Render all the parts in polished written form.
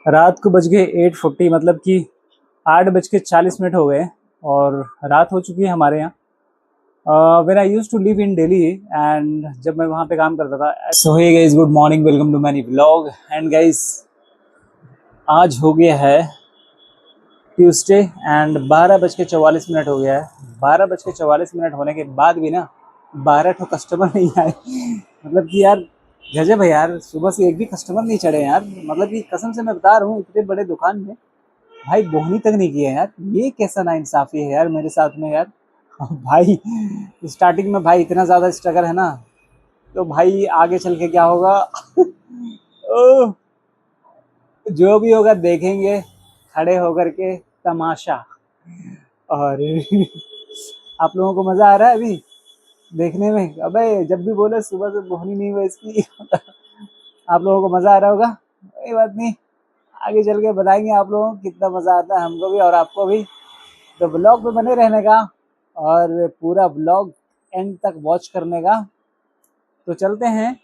रात को बज गए 8:40 मतलब कि 8:40 हो गए और रात हो चुकी है हमारे यहाँ। When I used to live in Delhi and जब मैं वहाँ पे काम करता था। So hey guys, good morning, welcome to my vlog. And guys, आज हो गया है ट्यूसडे एंड 12:44 हो गया है। 12:44 होने के बाद भी ना 12 ठो कस्टमर नहीं आए। मतलब कि यार गजब है यार, सुबह से एक भी कस्टमर नहीं चढ़े यार। मतलब कि कसम से मैं बता रहा हूँ, इतने बड़े दुकान में भाई बोहनी तक नहीं किया यार। ये कैसा नाइंसाफी है यार मेरे साथ में यार। भाई स्टार्टिंग में भाई इतना ज्यादा स्ट्रगल है ना, तो भाई आगे चल के क्या होगा ओह, जो भी होगा देखेंगे खड़े होकर के तमाशा। और आप लोगों को मजा आ रहा है अभी देखने में? अबे जब भी बोले सुबह से बोहनी नहीं हुआ इसकी। आप लोगों को मजा आ रहा होगा, कोई बात नहीं, आगे चल के बताएंगे आप लोगों को कितना मजा आता है हमको भी और आपको भी। तो ब्लॉग पे बने रहने का और पूरा ब्लॉग एंड तक वॉच करने का। तो चलते हैं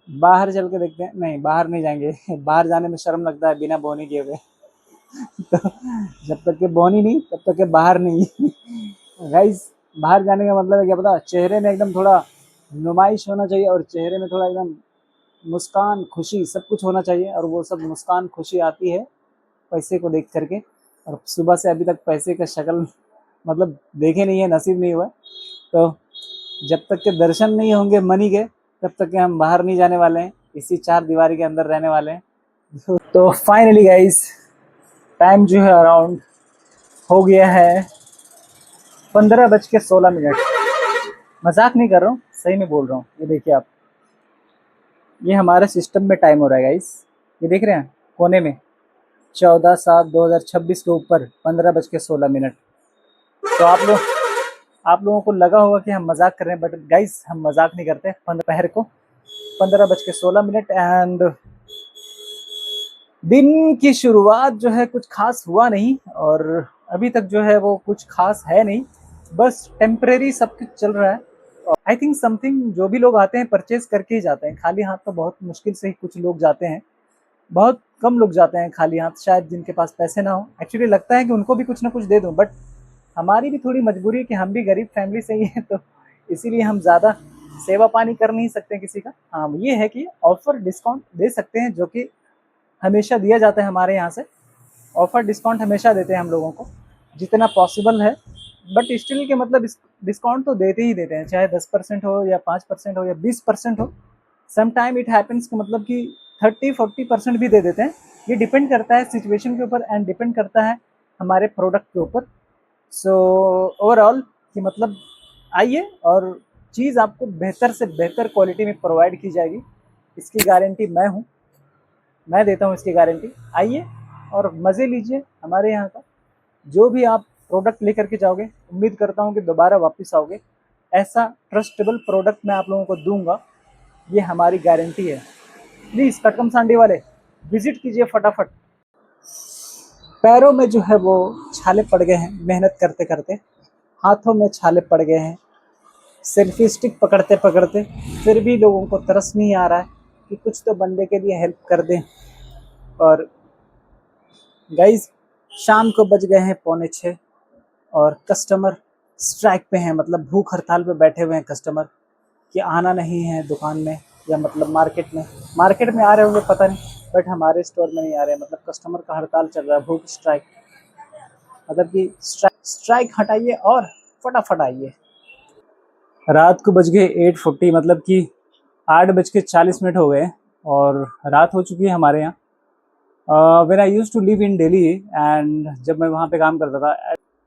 बाहर, चल के देखते हैं। नहीं, बाहर नहीं जाएंगे। बाहर जाने में शर्म लगता है बिना बोनी किए हुए। तो जब तक के बोनी नहीं तब तक के बाहर नहीं। गाइस, बाहर जाने का मतलब है क्या पता? चेहरे में एकदम थोड़ा नुमाइश होना चाहिए और चेहरे में थोड़ा एकदम मुस्कान, खुशी, सब कुछ होना चाहिए। और वो सब मुस्कान, खुशी आती है पैसे को देख करके। और सुबह से अभी तक पैसे का शक्ल मतलब देखे नहीं है, नसीब नहीं हुआ। तो जब तक के दर्शन नहीं होंगे मनी के, तब तक के हम बाहर नहीं जाने वाले हैं, इसी चार दीवारी के अंदर रहने वाले हैं। तो फाइनली गाइस, टाइम जो है अराउंड हो गया है 15:16। मजाक नहीं कर रहा हूँ, सही में बोल रहा हूँ। ये देखिए आप, ये हमारे सिस्टम में टाइम हो रहा है गाइस। ये देख रहे हैं कोने में 14/7/2026 के ऊपर 15:16। तो आप लोगों को लगा होगा कि हम मजाक कर रहे हैं, बट गाइस हम मजाक नहीं करते। दोपहर को 15:16 एंड दिन की शुरुआत जो है कुछ खास हुआ नहीं और अभी तक जो है वो कुछ खास है नहीं, बस टेम्परेरी सब कुछ चल रहा है। आई थिंक समथिंग, जो भी लोग आते हैं परचेज करके ही जाते हैं। खाली हाथ तो बहुत मुश्किल से ही कुछ लोग जाते हैं, बहुत कम लोग जाते हैं खाली हाथ, शायद जिनके पास पैसे ना हो। एक्चुअली लगता है कि उनको भी कुछ ना कुछ दे दूं, बट हमारी भी थोड़ी मजबूरी है कि हम भी गरीब फैमिली से ही हैं, तो इसीलिए हम ज़्यादा सेवा पानी कर नहीं सकते किसी का। हाँ, ये है कि ऑफर डिस्काउंट दे सकते हैं, जो कि हमेशा दिया जाता है हमारे यहाँ से। ऑफर डिस्काउंट हमेशा देते हैं हम लोगों को जितना पॉसिबल है, बट स्टिल के मतलब डिस्काउंट तो देते ही देते हैं, चाहे 10% हो या 5% हो या 20% हो। सम टाइम इट हैपन्स कि मतलब कि 30-40% भी दे देते हैं। ये डिपेंड करता है सिचुएशन के ऊपर एंड डिपेंड करता है हमारे प्रोडक्ट के ऊपर। सो ओवरऑल कि मतलब आइए और चीज़ आपको बेहतर से बेहतर क्वालिटी में प्रोवाइड की जाएगी, इसकी गारंटी मैं हूँ, मैं देता हूँ इसकी गारंटी। आइए और मज़े लीजिए हमारे यहाँ का। जो भी आप प्रोडक्ट लेकर के जाओगे, उम्मीद करता हूँ कि दोबारा वापस आओगे। ऐसा ट्रस्टेबल प्रोडक्ट मैं आप लोगों को दूंगा, ये हमारी गारंटी है। प्लीज़ कटकम सांडी वाले विजिट कीजिए फटाफट। पैरों में जो है वो छाले पड़ गए हैं मेहनत करते करते, हाथों में छाले पड़ गए हैं सेल्फी स्टिक पकड़ते पकड़ते, फिर भी लोगों को तरस नहीं आ रहा है कि कुछ तो बंदे के लिए हेल्प कर दें। और गाइज, शाम को बज गए हैं 5:45 और कस्टमर स्ट्राइक पे हैं, मतलब भूख हड़ताल पे बैठे हुए हैं कस्टमर कि आना नहीं है दुकान में, या मतलब मार्केट में आ रहे होंगे पता नहीं, बट हमारे स्टोर में नहीं आ रहे हैं। मतलब कस्टमर का हड़ताल चल रहा है, भूख स्ट्राइक। मतलब कि स्ट्राइक हटाइए और फटाफट आइए। रात को बज गए 8:40 मतलब कि 8:40 हो गए और रात हो चुकी है हमारे यहाँ। When I used to live in Delhi and जब मैं वहाँ पे काम करता था,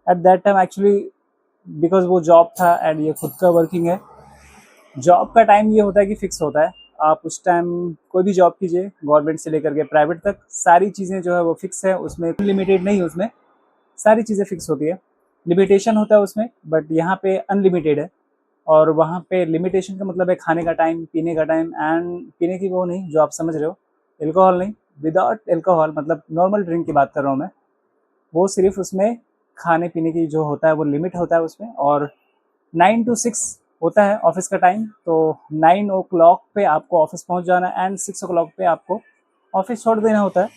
at that time actually because वो जॉब था एंड ये खुद का वर्किंग है। जॉब का टाइम ये होता है कि फिक्स होता है। आप उस टाइम कोई भी जॉब कीजिए, गवर्नमेंट से लेकर के प्राइवेट तक, सारी चीज़ें जो है वो फिक्स है, उसमें लिमिटेड नहीं, उसमें सारी चीज़ें फिक्स होती है। लिमिटेशन होता है उसमें, बट यहाँ पे अनलिमिटेड है। और वहाँ पे लिमिटेशन का मतलब है खाने का टाइम, पीने का टाइम, एंड पीने की वो नहीं जो आप समझ रहे हो, एल्कोहल नहीं, विदाउट एल्कोहल, मतलब नॉर्मल ड्रिंक की बात कर रहा हूँ मैं। वो सिर्फ उसमें खाने पीने की जो होता है वो लिमिट होता है उसमें। और 9 to 6 होता है ऑफिस का टाइम, तो 9 o'clock पे आपको ऑफिस पहुंच जाना है एंड 6 o'clock पे आपको ऑफिस छोड़ देना होता है।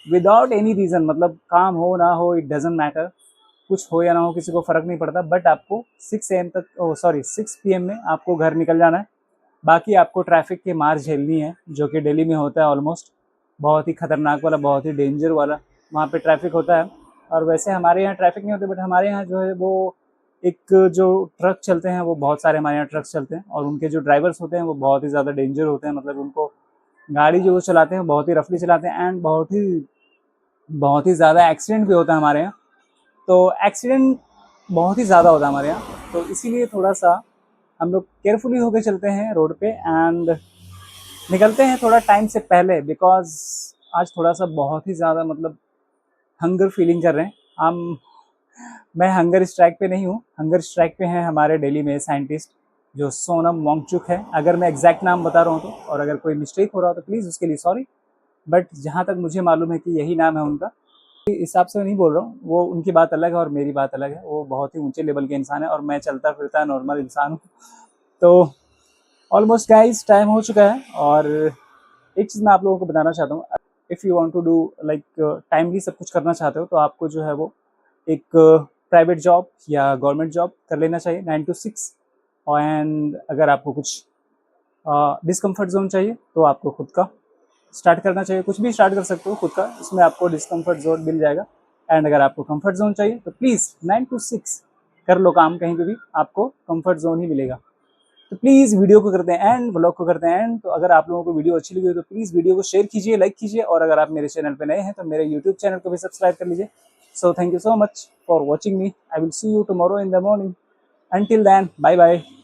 विदाउट एनी रीज़न, मतलब काम हो ना हो इट डजेंट मैटर, कुछ हो या ना हो किसी को फ़र्क नहीं पड़ता, बट आपको 6 AM तक, सॉरी 6 PM में आपको घर निकल जाना है। बाकी आपको ट्रैफिक की मार झेलनी है, जो कि दिल्ली में होता है ऑलमोस्ट, बहुत ही खतरनाक वाला, बहुत ही डेंजर वाला वहाँ पे ट्रैफिक होता है। और वैसे हमारे यहाँ ट्रैफिक नहीं होते, बट हमारे यहाँ जो है वो एक जो ट्रक चलते हैं वो बहुत सारे हमारे यहाँ ट्रक चलते हैं, और उनके जो ड्राइवर्स होते हैं वो बहुत ही ज़्यादा डेंजर होते हैं, मतलब उनको गाड़ी जो वो चलाते हैं बहुत ही रफली चलाते हैं, एंड बहुत ही ज़्यादा एक्सीडेंट भी होता है हमारे यहाँ। तो एक्सीडेंट बहुत ही ज़्यादा होता है हमारे यहाँ, तो इसीलिए थोड़ा सा हम लोग केयरफुली होकर चलते हैं रोड पे, एंड निकलते हैं थोड़ा टाइम से पहले, बिकॉज आज थोड़ा सा बहुत ही ज़्यादा मतलब हंगर फीलिंग कर रहे हैं हम। मैं हंगर स्ट्राइक पे नहीं हूँ, हंगर स्ट्राइक पे हैं हमारे दिल्ली में साइंटिस्ट जो सोनम वांगचुक है, अगर मैं एग्जैक्ट नाम बता रहा हूँ तो, और अगर कोई मिस्टेक हो रहा हो तो प्लीज़ उसके लिए सॉरी, बट जहाँ तक मुझे मालूम है कि यही नाम है उनका। इस हिसाब से मैं नहीं बोल रहा हूँ, वो उनकी बात अलग है और मेरी बात अलग है, वो बहुत ही ऊंचे लेवल के इंसान है और मैं चलता फिरता नॉर्मल इंसान हूँ। तो ऑलमोस्ट गाइस टाइम हो चुका है, और एक चीज़ मैं आप लोगों को बताना चाहता हूँ, if you want to do like timely सब कुछ करना चाहते हो तो आपको जो है वो एक प्राइवेट जॉब या गवर्नमेंट जॉब कर लेना चाहिए 9 to 6। एंड अगर आपको कुछ डिस्कम्फर्ट जोन चाहिए तो आपको खुद का स्टार्ट करना चाहिए, कुछ भी स्टार्ट कर सकते हो खुद का, इसमें आपको डिस्कम्फर्ट जोन मिल जाएगा। एंड अगर आपको कंफर्ट जोन चाहिए तो प्लीज़ 9 to 6 कर लो काम, कहीं पे भी आपको कंफर्ट जोन ही मिलेगा। तो प्लीज़ वीडियो को करते हैं एंड, ब्लॉग को करते हैं एंड। तो अगर आप लोगों को वीडियो अच्छी लगी हो तो प्लीज़ वीडियो को शेयर कीजिए, लाइक कीजिए, और अगर आप मेरे चैनल पे नए हैं तो मेरे यूट्यूब चैनल को भी सब्सक्राइब कर लीजिए। So thank you so much for watching me, I will see you tomorrow in the morning. Until then bye bye.